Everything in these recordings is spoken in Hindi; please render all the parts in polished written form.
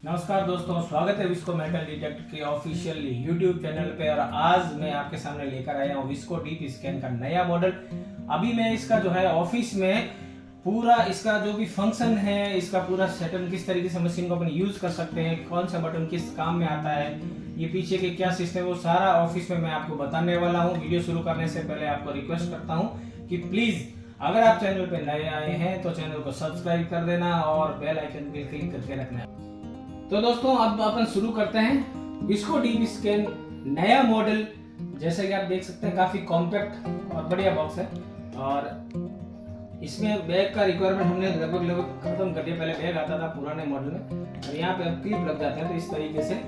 नमस्कार दोस्तों, स्वागत है विस्को मेटल डिटेक्टर के ऑफिशियल यूट्यूब चैनल पे। और आज मैं आपके सामने लेकर आया हूँ विस्को डीप स्कैन का नया मॉडल। अभी मैं इसका जो है ऑफिस में पूरा इसका जो भी फंक्शन है, इसका पूरा सेटअप, किस तरीके से मशीन को अपन यूज कर सकते हैं, कौन सा बटन किस काम में आता है, ये पीछे के क्या सिस्टम है, वो सारा ऑफिस में मैं आपको बताने वाला हूँ। वीडियो शुरू करने से पहले आपको रिक्वेस्ट करता हूँ कि प्लीज अगर आप चैनल पे नए आए हैं तो चैनल को सब्सक्राइब कर देना और बेल आइकन पे क्लिक करके रखना। तो दोस्तों अब अपन शुरू करते हैं विस्को डीप स्कैन नया मॉडल। जैसे कि आप देख सकते हैं काफी कॉम्पैक्ट और बढ़िया बॉक्स है और इसमें बैग का रिक्वायरमेंट हमने लगभग खत्म कर दिया। पहले बैग आता था पुराने मॉडल में और यहाँ पे अब क्लिप लग जाते हैं, तो इस तरीके से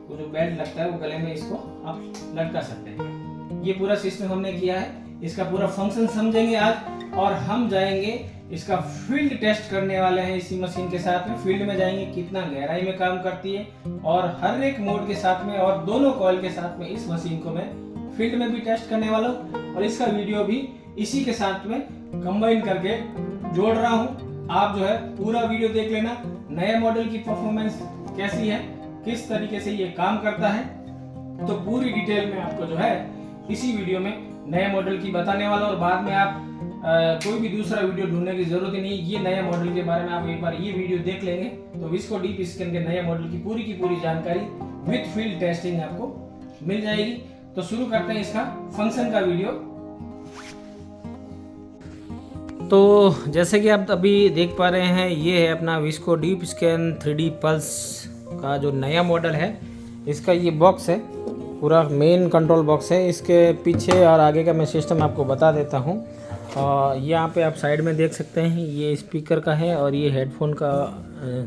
वो जो बेल्ट लगता है वो गले में इसको आप लटका सकते हैं। ये पूरा सिस्टम हमने किया है, इसका पूरा फंक्शन समझेंगे आज और हम जाएंगे इसका फील्ड टेस्ट करने वाले हैं इसी मशीन के साथ में। फील्ड में जाएंगे कितना गहराई में काम करती है और हर एक मोड के साथ में और दोनों कॉइल के साथ में इस मशीन को मैं फील्ड में भी टेस्ट करने वाला हूँ और इसका वीडियो भी इसी के साथ में कंबाइन करके जोड़ रहा हूँ। आप जो है पूरा वीडियो देख लेना, नए मॉडल की परफॉर्मेंस कैसी है, किस तरीके से ये काम करता है, तो पूरी डिटेल में आपको जो है इसी वीडियो में नए मॉडल की बताने वाला। और बाद में आप कोई भी दूसरा वीडियो ढूंढने की जरूरत ही नहीं, ये नए मॉडल के बारे में आप एक बार ये वीडियो देख लेंगे तो विस्को डीप स्कैन के नए मॉडल की पूरी जानकारी विद फील्ड टेस्टिंग आपको मिल जाएगी। तो शुरू करते हैं इसका फंक्शन का वीडियो। तो जैसे कि आप अभी देख पा रहे हैं, ये है अपना visco deep scan 3D pulse का जो नया मॉडल है। इसका ये बॉक्स है, पूरा मेन कंट्रोल बॉक्स है। इसके पीछे और आगे का मैं सिस्टम आपको बता देता हूँ। यहाँ पे आप साइड में देख सकते हैं, ये स्पीकर का है और ये हेडफोन का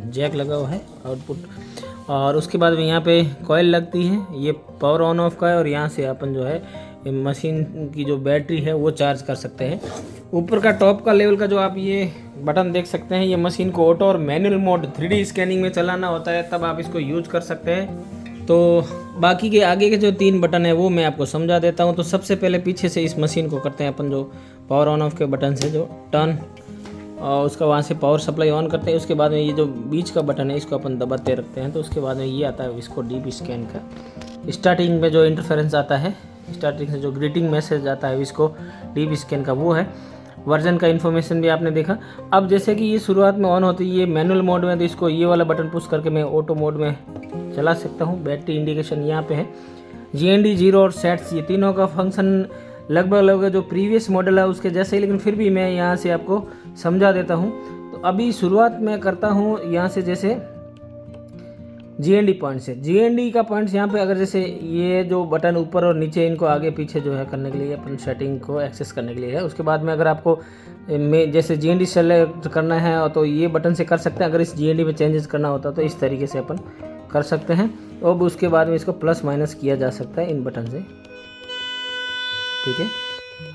जैक लगा हुआ है आउटपुट। और उसके बाद में यहाँ पे कॉइल लगती है, ये पावर ऑन ऑफ का है और यहाँ से अपन जो है मशीन की जो बैटरी है वो चार्ज कर सकते हैं। ऊपर का टॉप का लेवल का जो आप ये बटन देख सकते हैं, ये मशीन को ऑटो और मैनुअल मोड 3D स्कैनिंग में चलाना होता है, तब आप इसको यूज कर सकते हैं। तो बाकी के आगे के जो 3 बटन है वो मैं आपको समझा देता हूँ। तो सबसे पहले पीछे से इस मशीन को करते हैं अपन, जो पावर ऑन ऑफ के बटन से जो टर्न और उसका वहाँ से पावर सप्लाई ऑन करते हैं। उसके बाद में ये जो बीच का बटन है इसको अपन दबाते रखते हैं, तो उसके बाद में ये आता है इसको डीप स्कैन का। स्टार्टिंग में जो इंटरफेरेंस आता है, स्टार्टिंग से जो ग्रीटिंग मैसेज आता है इसको डीप स्कैन का, वो है। वर्जन का इन्फॉर्मेशन भी आपने देखा। अब जैसे कि ये शुरुआत में ऑन होती है ये मैनुअल मोड में, तो इसको ये वाला बटन पुश करके मैं ऑटो मोड में चला सकता हूँ। बैटरी इंडिकेशन यहाँ पे है, GND 0 और सेट्स, ये तीनों का फंक्शन लगभग जो प्रीवियस मॉडल है उसके जैसे ही, लेकिन फिर भी मैं यहाँ से आपको समझा देता हूँ। तो अभी शुरुआत में करता हूँ यहाँ से, जैसे GND पॉइंट से। GND का पॉइंट्स यहाँ पे, अगर जैसे ये जो बटन ऊपर और नीचे इनको आगे पीछे जो है करने के लिए अपन सेटिंग को एक्सेस करने के लिए है। उसके बाद में अगर आपको जैसे GND सेलेक्ट करना है तो ये बटन से कर सकते हैं। अगर इस GND में चेंजेस करना होता तो इस तरीके से अपन कर सकते हैं। तो अब उसके बाद में इसको प्लस माइनस किया जा सकता है इन बटन से, ठीक है।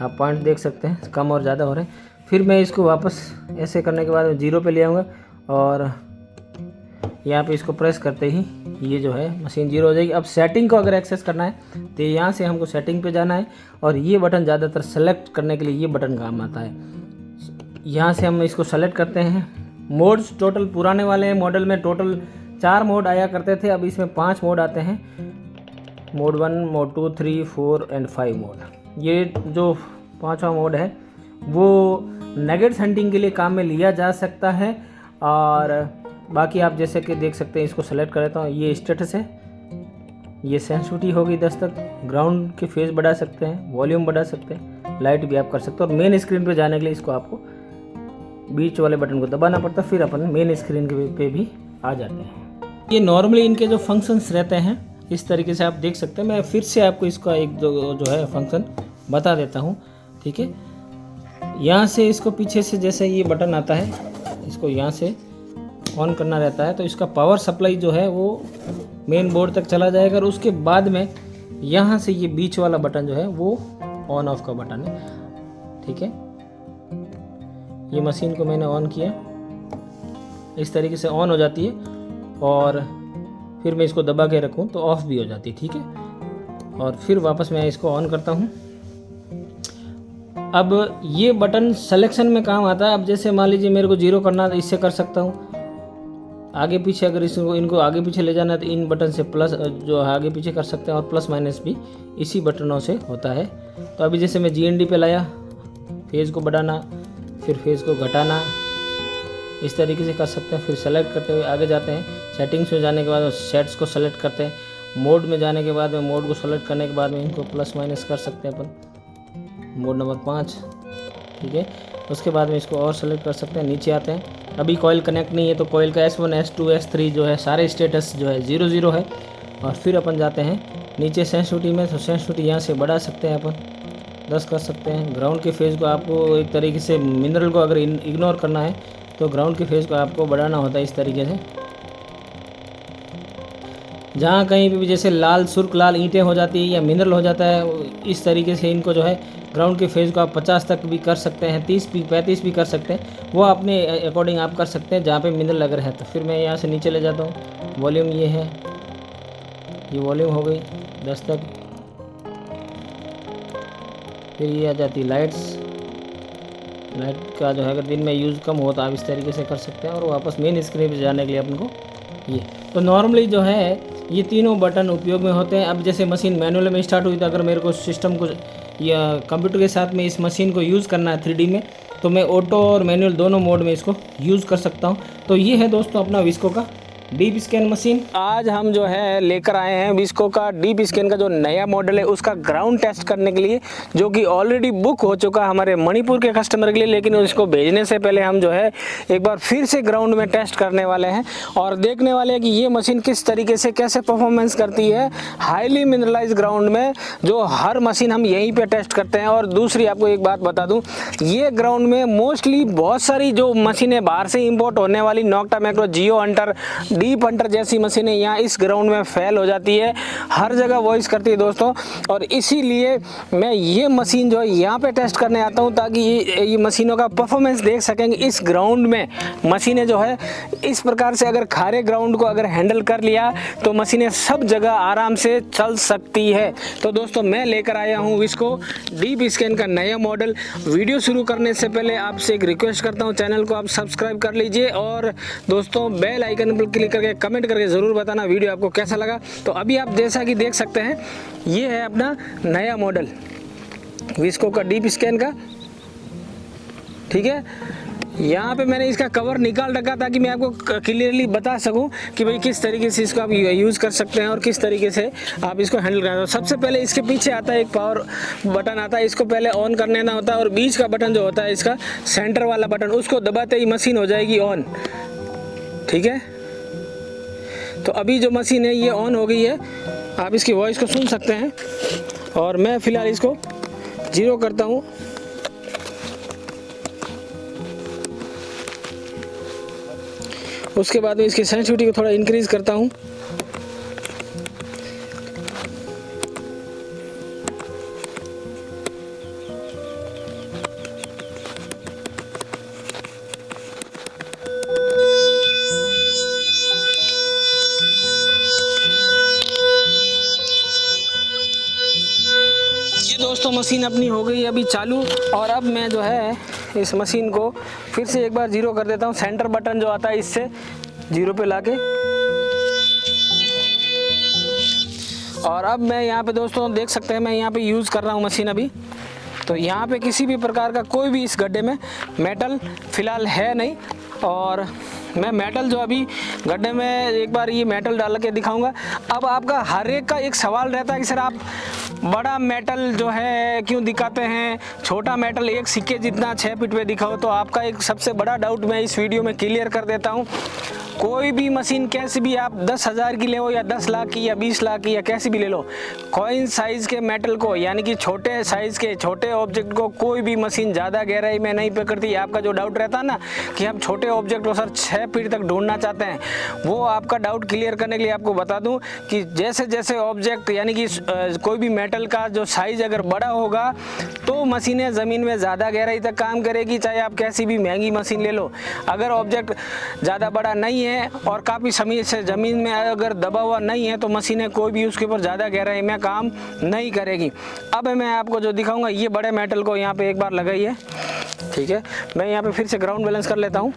आप पॉइंट देख सकते हैं कम और ज़्यादा हो रहे हैं। फिर मैं इसको वापस ऐसे करने के बाद 0 पे ले आऊँगा और यहाँ पे इसको प्रेस करते ही ये जो है मशीन 0 हो जाएगी। अब सेटिंग को अगर एक्सेस करना है तो यहाँ से हमको सेटिंग पे जाना है और ये बटन ज़्यादातर सेलेक्ट करने के लिए ये बटन काम आता है। यहाँ से हम इसको सेलेक्ट करते हैं। मोड्स टोटल पुराने वाले मॉडल में टोटल 4 मोड आया करते थे, अब इसमें 5 मोड आते हैं। Mode 1, mode 2, 3, 4 and 5 mode. ये जो 5वां मोड है वो नेगेट्स हंटिंग के लिए काम में लिया जा सकता है। और बाकी आप जैसे कि देख सकते हैं, इसको सेलेक्ट कर लेता हूँ। ये स्टेटस है, ये सेंसिटिविटी होगी 10 तक, ग्राउंड की फेज बढ़ा सकते हैं, वॉल्यूम बढ़ा सकते हैं, लाइट भी आप कर सकते हो। और मेन स्क्रीन पे जाने के लिए इसको आपको बीच वाले बटन को दबाना पड़ता है, फिर अपन मेन स्क्रीन पे भी आ जाते हैं। ये नॉर्मली इनके जो फंक्शंस रहते हैं इस तरीके से आप देख सकते हैं। मैं फिर से आपको इसका एक जो है फंक्शन बता देता हूँ, ठीक है। यहाँ से इसको पीछे से जैसे ये बटन आता है, इसको यहाँ से ऑन करना रहता है, तो इसका पावर सप्लाई जो है वो मेन बोर्ड तक चला जाएगा। और उसके बाद में यहाँ से ये बीच वाला बटन जो है वो ऑन ऑफ का बटन है, ठीक है। ये मशीन को मैंने ऑन किया, इस तरीके से ऑन हो जाती है और फिर मैं इसको दबा के रखूँ तो ऑफ भी हो जाती है, ठीक है। और फिर वापस मैं इसको ऑन करता हूँ। अब ये बटन सिलेक्शन में काम आता है। अब जैसे मान लीजिए मेरे को 0 करना है तो इससे कर सकता हूँ, आगे पीछे अगर इनको आगे पीछे ले जाना है तो इन बटन से प्लस जो आगे पीछे कर सकते हैं, और प्लस माइनस भी इसी बटनों से होता है। तो अभी जैसे मैं GND पे लाया, फेज़ को बढ़ाना, फिर फेज़ को घटाना, इस तरीके से कर सकते हैं। फिर सेलेक्ट करते हुए आगे जाते हैं। सेटिंग्स में जाने के बाद सेट्स को सेलेक्ट करते हैं। मोड में जाने के बाद में मोड को सेलेक्ट करने के बाद में इनको प्लस माइनस कर सकते हैं अपन, मोड नंबर 5, ठीक है। उसके बाद में इसको और सेलेक्ट कर सकते हैं। नीचे आते हैं, अभी कॉइल कनेक्ट नहीं है तो कॉइल का S1 S2 S3 जो है सारे स्टेटस जो है 0 है। और फिर अपन जाते हैं नीचे सेंसिटिविटी में, तो सेंसिटिविटी यहाँ से बढ़ा सकते हैं अपन, 10 कर सकते हैं। ग्राउंड के फेज़ को आपको एक तरीके से मिनरल को अगर इग्नोर करना है तो ग्राउंड के फेज़ को आपको बढ़ाना होता है इस तरीके से। जहाँ कहीं पे भी जैसे लाल सुर्ख लाल ईंटें हो जाती है या मिनरल हो जाता है, इस तरीके से इनको जो है ग्राउंड के फेज़ को आप 50 तक भी कर सकते हैं, 30 भी 35 भी कर सकते हैं, वो अपने अकॉर्डिंग आप कर सकते हैं जहाँ पे मिनरल अगर है तो। फिर मैं यहाँ से नीचे ले जाता हूँ, वॉल्यूम ये है, ये वॉल्यूम हो गई 10 तक। फिर ये आ जाती है लाइट्स, लाइट का जो है अगर दिन में यूज़ कम हो तो आप इस तरीके से कर सकते हैं। और वापस मेन स्क्रीन पे जाने के लिए अपन को ये, तो नॉर्मली जो है ये तीनों बटन उपयोग में होते हैं। अब जैसे मशीन मैनुअल में स्टार्ट हुई तो अगर मेरे को सिस्टम को या कंप्यूटर के साथ में इस मशीन को यूज़ करना है 3D में, तो मैं ऑटो और मैनुअल दोनों मोड में इसको यूज़ कर सकता हूँ। तो ये है दोस्तों अपना विस्को का डीप स्कैन मशीन। आज हम जो है लेकर आए हैं विस्को का डीप स्कैन का जो नया मॉडल है उसका ग्राउंड टेस्ट करने के लिए, जो कि ऑलरेडी बुक हो चुका हमारे मणिपुर के कस्टमर के लिए। लेकिन उसको भेजने से पहले हम जो है एक बार फिर से ग्राउंड में टेस्ट करने वाले हैं और देखने वाले हैं कि ये मशीन किस तरीके से कैसे परफॉर्मेंस करती है हाईली मिनरलाइज ग्राउंड में, जो हर मशीन हम यहीं पर टेस्ट करते हैं। और दूसरी आपको एक बात बता दूँ, ये ग्राउंड में मोस्टली बहुत सारी जो मशीनें बाहर से इम्पोर्ट होने वाली नॉक्टा मैक्रो, जियो हंटर, डीप हंटर जैसी मशीनें यहाँ इस ग्राउंड में फेल हो जाती है, हर जगह वॉइस करती है दोस्तों। और इसीलिए मैं ये मशीन जो है यहाँ पे टेस्ट करने आता हूँ ताकि ये मशीनों का परफॉर्मेंस देख सकेंगे। इस ग्राउंड में मशीनें जो है इस प्रकार से अगर खारे ग्राउंड को अगर हैंडल कर लिया तो मशीनें सब जगह आराम से चल सकती है। तो दोस्तों मैं लेकर आया हूँ इसको डीप स्कैन का नया मॉडल। वीडियो शुरू करने से पहले आपसे एक रिक्वेस्ट करता हूँ, चैनल को आप सब्सक्राइब कर लीजिए और दोस्तों बेल आइकन पर क्लिक करके कमेंट करके ज़रूर बताना वीडियो आपको कैसा लगा। तो अभी आप जैसा कि देख सकते हैं ये है अपना नया मॉडल विस्को का डीप स्कैन का, ठीक है। यहाँ पे मैंने इसका कवर निकाल रखा ताकि मैं आपको क्लियरली बता सकूं कि भाई किस तरीके से इसको आप यूज़ कर सकते हैं और किस तरीके से आप इसको हैंडल करते हो। सबसे पहले इसके पीछे आता है एक पावर बटन आता है, इसको पहले ऑन करने ना होता है। और बीच का बटन जो होता है इसका सेंटर वाला बटन, उसको दबाते ही मशीन हो जाएगी ऑन, ठीक है। तो अभी जो मशीन है ये ऑन हो गई है, आप इसकी वॉइस को सुन सकते हैं। और मैं फ़िलहाल इसको 0 करता हूँ। उसके बाद में इसकी सेंसिटिविटी को थोड़ा इंक्रीज़ करता हूँ। दोस्तों मशीन अपनी हो गई अभी चालू। और अब मैं जो है इस मशीन को फिर से एक बार 0 कर देता हूँ। सेंटर बटन जो आता है इससे 0 पे लाके, और अब मैं यहाँ पे दोस्तों देख सकते हैं मैं यहाँ पे यूज़ कर रहा हूँ मशीन अभी। तो यहाँ पे किसी भी प्रकार का कोई भी इस गड्ढे में मेटल फ़िलहाल है नहीं। और मैं मेटल जो अभी गड्ढे में एक बार ये मेटल डाल के दिखाऊंगा। अब आपका हर एक का एक सवाल रहता है कि सर आप बड़ा मेटल जो है क्यों दिखाते हैं, छोटा मेटल एक सिक्के जितना 6 फीट पे दिखाओ। तो आपका एक सबसे बड़ा डाउट मैं इस वीडियो में क्लियर कर देता हूँ। कोई भी मशीन कैसी भी आप 10,000 की ले लो या 10 लाख की या 20 लाख की या कैसी भी ले लो, कॉइन साइज़ के मेटल को यानी कि छोटे साइज़ के छोटे ऑब्जेक्ट को कोई भी मशीन ज़्यादा गहराई में नहीं पकड़ती। आपका जो डाउट रहता है ना कि आप छोटे ऑब्जेक्ट को सर 6 फीट तक ढूंढना चाहते हैं, वो आपका डाउट क्लियर करने के लिए आपको बता दूं कि जैसे जैसे ऑब्जेक्ट यानी कि कोई भी मेटल का जो साइज़ अगर बड़ा होगा तो मशीनें ज़मीन में ज़्यादा गहराई तक काम करेगी, चाहे आप कैसी भी महंगी मशीन ले लो। अगर ऑब्जेक्ट ज़्यादा बड़ा नहीं है और काफ़ी समय से ज़मीन में अगर दबा हुआ नहीं है तो मशीनें कोई भी उसके ऊपर ज़्यादा गहराई में काम नहीं करेगी। अब मैं आपको जो दिखाऊंगा ये बड़े मेटल को यहाँ पे एक बार लगाइए, ठीक है। मैं यहाँ पे फिर से ग्राउंड बैलेंस कर लेता हूँ।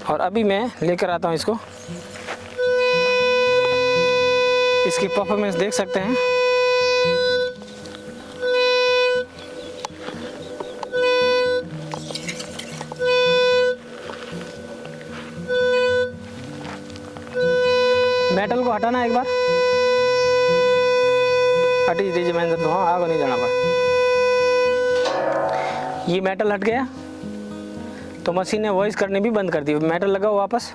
और अभी मैं लेकर आता हूँ इसको। इसकी परफॉर्मेंस देख सकते हैं। मेटल को हटाना एक बार, हटी दीजिए महेंद्र, तो हाँ आगे नहीं जाना पड़ा। ये मेटल हट गया तो मशीन ने वॉइस करने भी बंद कर दी। मेटल लगाओ वापस,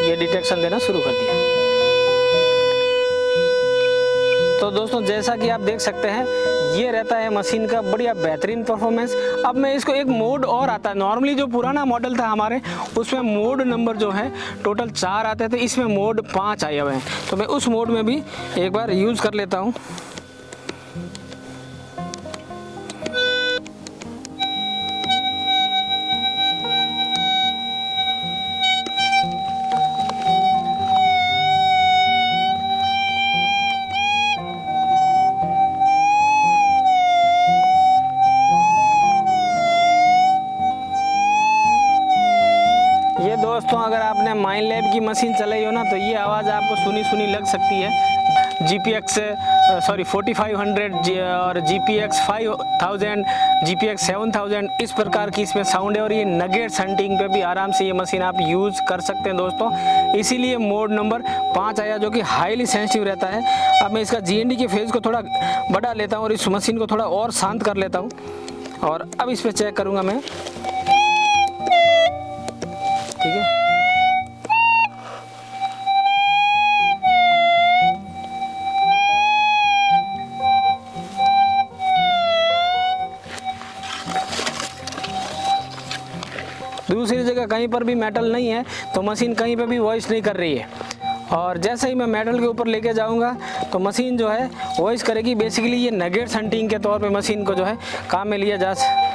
ये डिटेक्शन देना शुरू कर दिया। तो दोस्तों जैसा कि आप देख सकते हैं ये रहता है मशीन का बढ़िया बेहतरीन परफॉर्मेंस। अब मैं इसको एक मोड और आता है, नॉर्मली जो पुराना मॉडल था हमारे उसमें मोड नंबर जो है टोटल 4 आते थे, इसमें मोड 5 आए हुए हैं। तो मैं उस मोड में भी एक बार यूज़ कर लेता हूँ। दोस्तों अगर आपने माइनलैब की मशीन चलाई हो ना तो ये आवाज़ आपको सुनी सुनी लग सकती है। GPX 4500 और GPX 5000, GPX 7000 इस प्रकार की इसमें साउंड है और ये नगेट्स हंटिंग पे भी आराम से ये मशीन आप यूज़ कर सकते हैं दोस्तों। इसीलिए मोड नंबर 5 आया जो कि हाईली सेंसिटिव रहता है। अब मैं इसका GND के फेज़ को थोड़ा बढ़ा लेता हूँ और इस मशीन को थोड़ा और शांत कर लेता हूँ और अब इस पर चेक करूँगा मैं। ठीक है, दूसरी जगह कहीं पर भी मेटल नहीं है तो मशीन कहीं पे भी वॉइस नहीं कर रही है। और जैसे ही मैं मेटल के ऊपर लेके जाऊंगा तो मशीन जो है वॉइस करेगी। बेसिकली ये नगेट्स हंटिंग के तौर पे मशीन को जो है काम में लिया जा सकता है।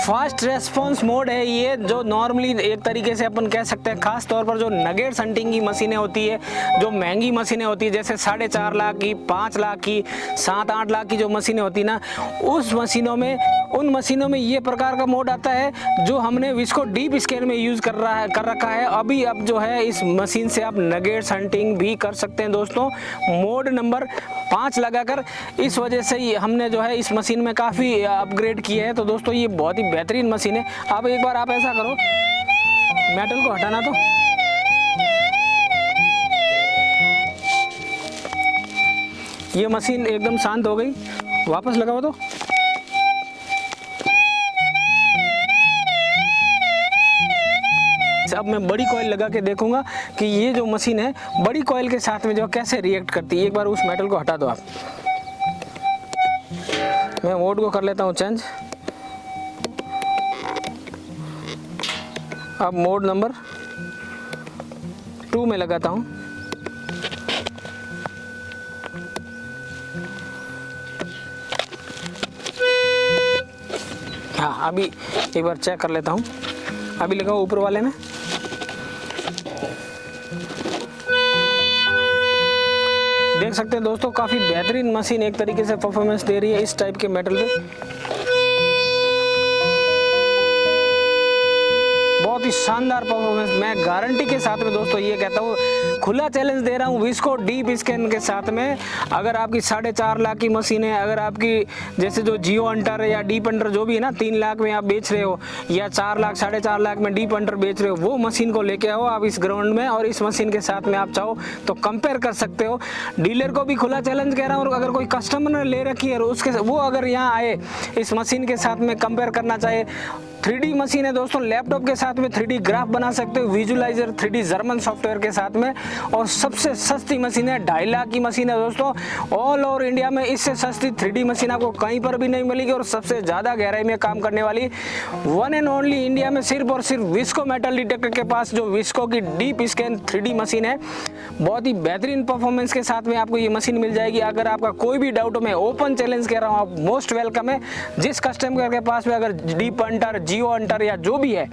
फास्ट रेस्पॉन्स मोड है ये, जो नॉर्मली एक तरीके से अपन कह सकते हैं खास तौर पर जो नगेट्स हंटिंग की मशीनें होती है, जो महंगी मशीनें होती है जैसे 4.5 लाख की, 5 लाख की, 7-8 लाख की जो मशीनें होती है ना, उस मशीनों में उन मशीनों में ये प्रकार का मोड आता है जो हमने विस्को डीप स्केल में यूज़ कर रखा है। अभी अब जो है इस मशीन से आप नगेट्स हंटिंग भी कर सकते हैं दोस्तों, मोड नंबर 5 लगाकर। इस वजह से ही हमने जो है इस मशीन में काफ़ी अपग्रेड किया है। तो दोस्तों ये बहुत ही बेहतरीन मशीन है। अब एक बार आप ऐसा करो, मेटल को हटाना, तो ये मशीन एकदम शांत हो गई। वापस लगाओ तो अब मैं बड़ी कॉइल लगा के देखूंगा कि ये जो मशीन है बड़ी कॉइल के साथ में जो कैसे रिएक्ट करती है। एक बार उस मेटल को हटा दो आप। मैं मोड को कर लेता हूँ चेंज। अब मोड नंबर 2 में लगाता हूँ। हाँ, अभी एक बार चेक कर लेता हूँ। अभी लगाओ ऊपर वाले में। देख सकते हैं दोस्तों काफ़ी बेहतरीन मशीन एक तरीके से परफॉर्मेंस दे रही है इस टाइप के मेटल पे। बहुत ही शानदार परफॉर्मेंस, मैं गारंटी के साथ में दोस्तों ये कहता हूँ, खुला चैलेंज दे रहा हूँ विस्को डीप स्कैन के साथ में। अगर आपकी 4.5 लाख की मशीन है, अगर आपकी जैसे जो जियो अंटर या डीप अंटर जो भी है ना 3 लाख में आप बेच रहे हो या 4 लाख 4.5 लाख में डीप अंटर बेच रहे हो, वो मशीन को लेके आओ आप इस ग्राउंड में और इस मशीन के साथ में आप चाहो तो कंपेयर कर सकते हो। डीलर को भी खुला चैलेंज कह रहा हूँ, और अगर कोई कस्टमर ने ले रखी है उसके वो अगर यहाँ आए इस मशीन के साथ में कंपेयर करना चाहे, 3D मशीन है दोस्तों, लैपटॉप के साथ में 3D ग्राफ बना सकते हो, विजुअलाइजर 3D जर्मन सॉफ्टवेयर के साथ में। और सबसे सस्ती मशीन है, 2.5 लाख की मशीन है दोस्तों। ऑल ओवर इंडिया में इससे सस्ती 3D मशीन आपको कहीं पर भी नहीं मिलेगी और सबसे ज़्यादा गहराई में काम करने वाली वन एंड ओनली इंडिया में सिर्फ और सिर्फ विस्को मेटल डिटेक्टर के पास जो विस्को की डीप स्कैन 3D मशीन है, बहुत ही बेहतरीन परफॉर्मेंस के साथ में आपको ये मशीन मिल जाएगी। अगर आपका कोई भी डाउट हो, मैं ओपन चैलेंज कह रहा हूँ, आप मोस्ट वेलकम है। जिस कस्टमर के पास में अगर डीप हंटर, जियो हंटर या जो भी है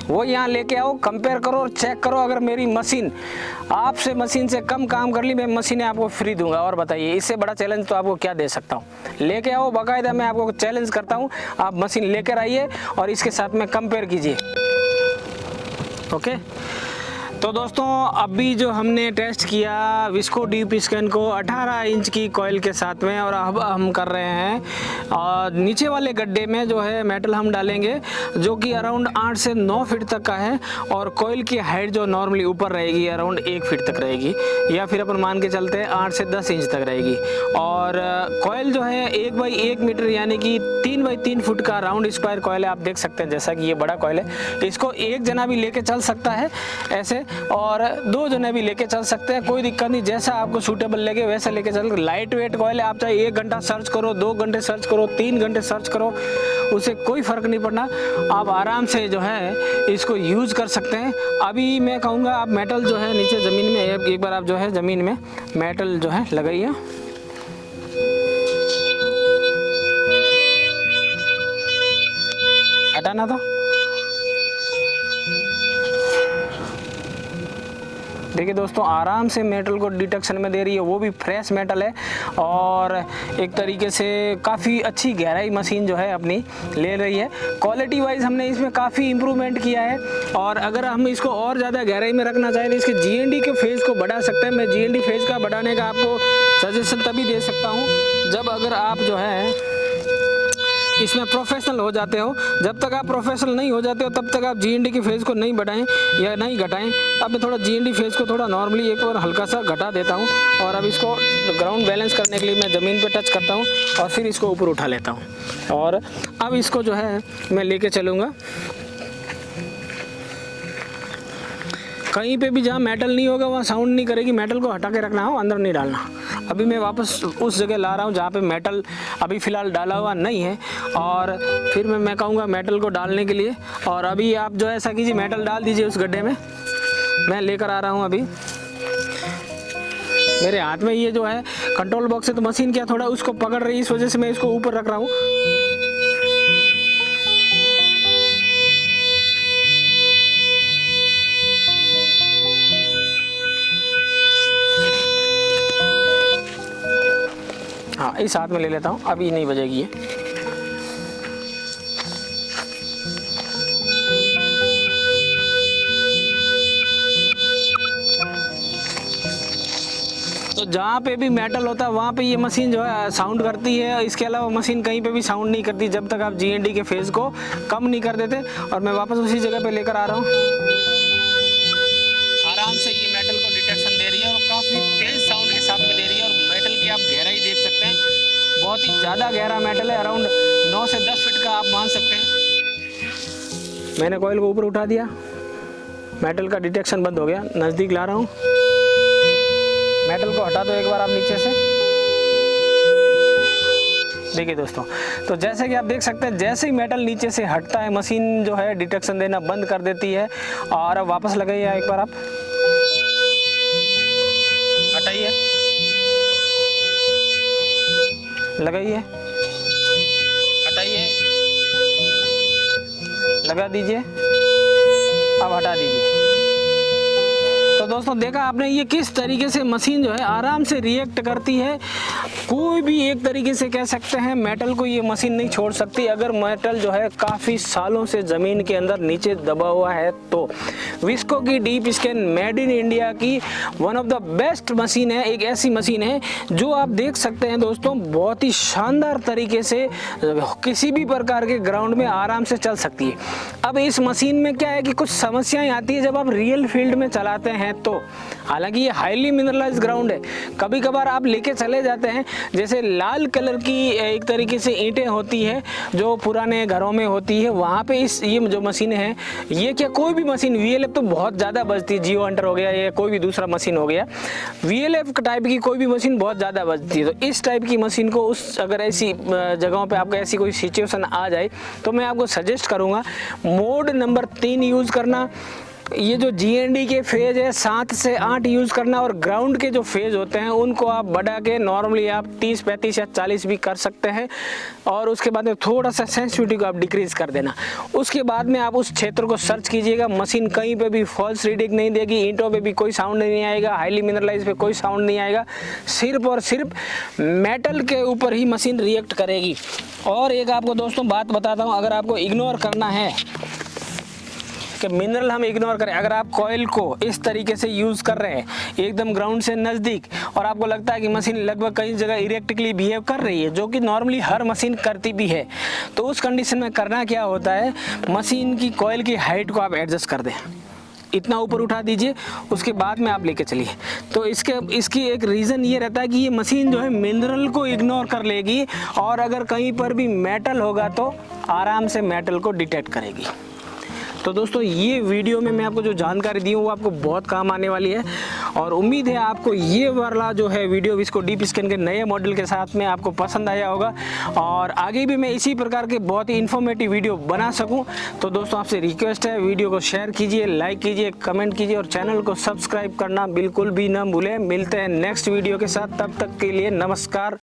वो यहाँ लेके आओ, कंपेयर करो और चेक करो। अगर मेरी मशीन आपसे मशीन से कम काम कर ली, मैं मशीनें आपको फ्री दूंगा। और बताइए इससे बड़ा चैलेंज तो आपको क्या दे सकता हूँ। लेके आओ, बाकायदा मैं आपको चैलेंज करता हूँ, आप मशीन लेकर आइए और इसके साथ में कंपेयर कीजिए। ओके तो दोस्तों अभी जो हमने टेस्ट किया विस्को डीप स्कैन को 18 इंच की कॉइल के साथ में, और अब हम कर रहे हैं और नीचे वाले गड्ढे में जो है मेटल हम डालेंगे जो कि अराउंड 8 से 9 फीट तक का है, और कॉइल की हाइट जो नॉर्मली ऊपर रहेगी अराउंड 1 फीट तक रहेगी, या फिर अपन मान के चलते हैं 8 से 10 इंच तक रहेगी। और कॉइल जो है 1 बाई 1 मीटर यानी कि 3 बाई 3 फुट का राउंड स्क्वायर कॉइल है। आप देख सकते हैं जैसा कि ये बड़ा कॉइल है, इसको एक जना भी लेके चल सकता है ऐसे, और 2 जने भी लेके चल सकते हैं, कोई दिक्कत नहीं। जैसा आपको सूटेबल लगे वैसा लेके चल। लाइट वेट कॉइल है, आप चाहे 1 घंटा सर्च करो, 2 घंटे सर्च करो, 3 घंटे सर्च करो, उसे कोई फर्क नहीं पड़ना। आप आराम से जो है इसको यूज कर सकते हैं। अभी मैं कहूँगा आप मेटल जो है नीचे ज़मीन में एक बार आप जो है ज़मीन में मेटल जो है लगाइए। हटाना तो देखिए दोस्तों, आराम से मेटल को डिटेक्शन में दे रही है, वो भी फ्रेश मेटल है, और एक तरीके से काफ़ी अच्छी गहराई मशीन जो है अपनी ले रही है। क्वालिटी वाइज हमने इसमें काफ़ी इम्प्रूवमेंट किया है, और अगर हम इसको और ज़्यादा गहराई में रखना चाहें तो इसके GND के फेज़ को बढ़ा सकते हैं। मैं GND फेज़ का बढ़ाने का आपको सजेशन तभी दे सकता हूँ जब अगर आप जो है इसमें प्रोफेशनल हो जाते हो। जब तक आप प्रोफेशनल नहीं हो जाते हो तब तक आप GND की फेज़ को नहीं बढ़ाएं या नहीं घटाएं। अब मैं थोड़ा GND फेज़ को थोड़ा नॉर्मली एक बार हल्का सा घटा देता हूं, और अब इसको ग्राउंड बैलेंस करने के लिए मैं ज़मीन पे टच करता हूं और फिर इसको ऊपर उठा लेता हूं। और अब इसको जो है मैं लेके चलूँगा कहीं पे भी जहाँ मेटल नहीं होगा वहाँ साउंड नहीं करेगी। मेटल को हटा के रखना हो, अंदर नहीं डालना। अभी मैं वापस उस जगह ला रहा हूँ जहाँ पे मेटल अभी फ़िलहाल डाला हुआ नहीं है, और फिर मैं कहूँगा मेटल को डालने के लिए। और अभी आप जो ऐसा कीजिए, मेटल डाल दीजिए उस गड्ढे में। मैं लेकर आ रहा हूँ अभी मेरे हाथ में ये जो है कंट्रोल बॉक्स है, तो मशीन क्या थोड़ा उसको पकड़ रही है, इस वजह से मैं इसको ऊपर रख रहा हूँ। हाँ, इस हाथ में ले लेता हूँ, अभी नहीं बजेगी ये। तो जहाँ पे भी मेटल होता है वहाँ पे ये मशीन जो है साउंड करती है। इसके अलावा मशीन कहीं पे भी साउंड नहीं करती जब तक आप GND के फेज़ को कम नहीं कर देते। और मैं वापस उसी जगह पे लेकर आ रहा हूँ। आराम से ये मेटल को डिटेक्शन दे रही है और काफ़ी तेज साउंड के साथ में दे रही है। और मेटल की आप गहराई देख सकते हैं, बहुत ही ज़्यादा गहरा मेटल है, अराउंड 9 से 10 फीट का आप मान सकते हैं। मैंने कॉइल को ऊपर उठा दिया, मेटल का डिटेक्शन बंद हो गया। नज़दीक ला रहा हूँ, मेटल को हटा दो एक बार आप नीचे से। देखिए दोस्तों, तो जैसे कि आप देख सकते हैं, जैसे ही मेटल नीचे से हटता है मशीन जो है डिटेक्शन देना बंद कर देती है। और अब वापस लगाइए एक बार, आप हटाइए, लगाइए, हटाइए, लगा दीजिए, अब हटा दीजिए। तो दोस्तों देखा आपने ये किस तरीके से मशीन जो है आराम से रिएक्ट करती है। कोई भी एक तरीके से कह सकते हैं मेटल को ये मशीन नहीं छोड़ सकती। अगर मेटल जो है काफ़ी सालों से ज़मीन के अंदर नीचे दबा हुआ है तो विस्को की deep scan made in India की one of the best machine है। एक ऐसी मशीन है जो आप देख सकते हैं दोस्तों, बहुत ही शानदार तरीके से किसी भी प्रकार के ग्राउंड में आराम से चल सकती है। अब इस मशीन में क्या है कि कुछ समस्याएं आती है जब आप रियल फील्ड में चलाते हैं तो। हालांकि ये हाईली मिनरलाइज ग्राउंड है, कभी कभार आप लेके चले जाते हैं जैसे लाल कलर की एक तरीके से ईंटें होती है जो पुराने घरों में होती है, वहाँ पे ये जो मशीन है, ये क्या कोई भी मशीन VLF तो बहुत ज़्यादा बजती है, जियो हंटर हो गया या कोई भी दूसरा मशीन हो गया, VLF टाइप की कोई भी मशीन बहुत ज़्यादा बजती है। तो इस टाइप की मशीन को अगर ऐसी जगहों पे आपको ऐसी कोई सिचुएशन आ जाए तो मैं आपको सजेस्ट करूँगा मोड नंबर 3 यूज़ करना। ये जो GND के फेज है 7 से 8 यूज़ करना, और ग्राउंड के जो फेज होते हैं उनको आप बढ़ा के नॉर्मली आप 30, 35 या 40 भी कर सकते हैं, और उसके बाद में थोड़ा सा सेंसिटिविटी को आप डिक्रीज कर देना। उसके बाद में आप उस क्षेत्र को सर्च कीजिएगा, मशीन कहीं पे भी फॉल्स रीडिंग नहीं देगी, ईंटों पे भी कोई साउंड नहीं आएगा, हाईली मिनरलाइज पे कोई साउंड नहीं आएगा, सिर्फ और सिर्फ मेटल के ऊपर ही मशीन रिएक्ट करेगी। और एक आपको दोस्तों बात बताता हूँ, अगर आपको इग्नोर करना है कि मिनरल हम इग्नोर करें, अगर आप कॉइल को इस तरीके से यूज़ कर रहे हैं एकदम ग्राउंड से नज़दीक, और आपको लगता है कि मशीन लगभग कई जगह इरेक्टिकली बिहेव कर रही है, जो कि नॉर्मली हर मशीन करती भी है, तो उस कंडीशन में करना क्या होता है, मशीन की कॉइल की हाइट को आप एडजस्ट कर दें, इतना ऊपर उठा दीजिए, उसके बाद में आप लेके चलिए। तो इसकी एक रीज़न ये रहता है कि ये मशीन जो है मिनरल को इग्नोर कर लेगी, और अगर कहीं पर भी मेटल होगा तो आराम से मेटल को डिटेक्ट करेगी। तो दोस्तों ये वीडियो में मैं आपको जो जानकारी दी हूँ वो आपको बहुत काम आने वाली है, और उम्मीद है आपको ये वाला जो है वीडियो विस्को डीप स्कैन के नए मॉडल के साथ में आपको पसंद आया होगा, और आगे भी मैं इसी प्रकार के बहुत ही इन्फॉर्मेटिव वीडियो बना सकूं। तो दोस्तों आपसे रिक्वेस्ट है, वीडियो को शेयर कीजिए, लाइक कीजिए, कमेंट कीजिए, और चैनल को सब्सक्राइब करना बिल्कुल भी ना भूलें। मिलते हैं नेक्स्ट वीडियो के साथ, तब तक के लिए नमस्कार।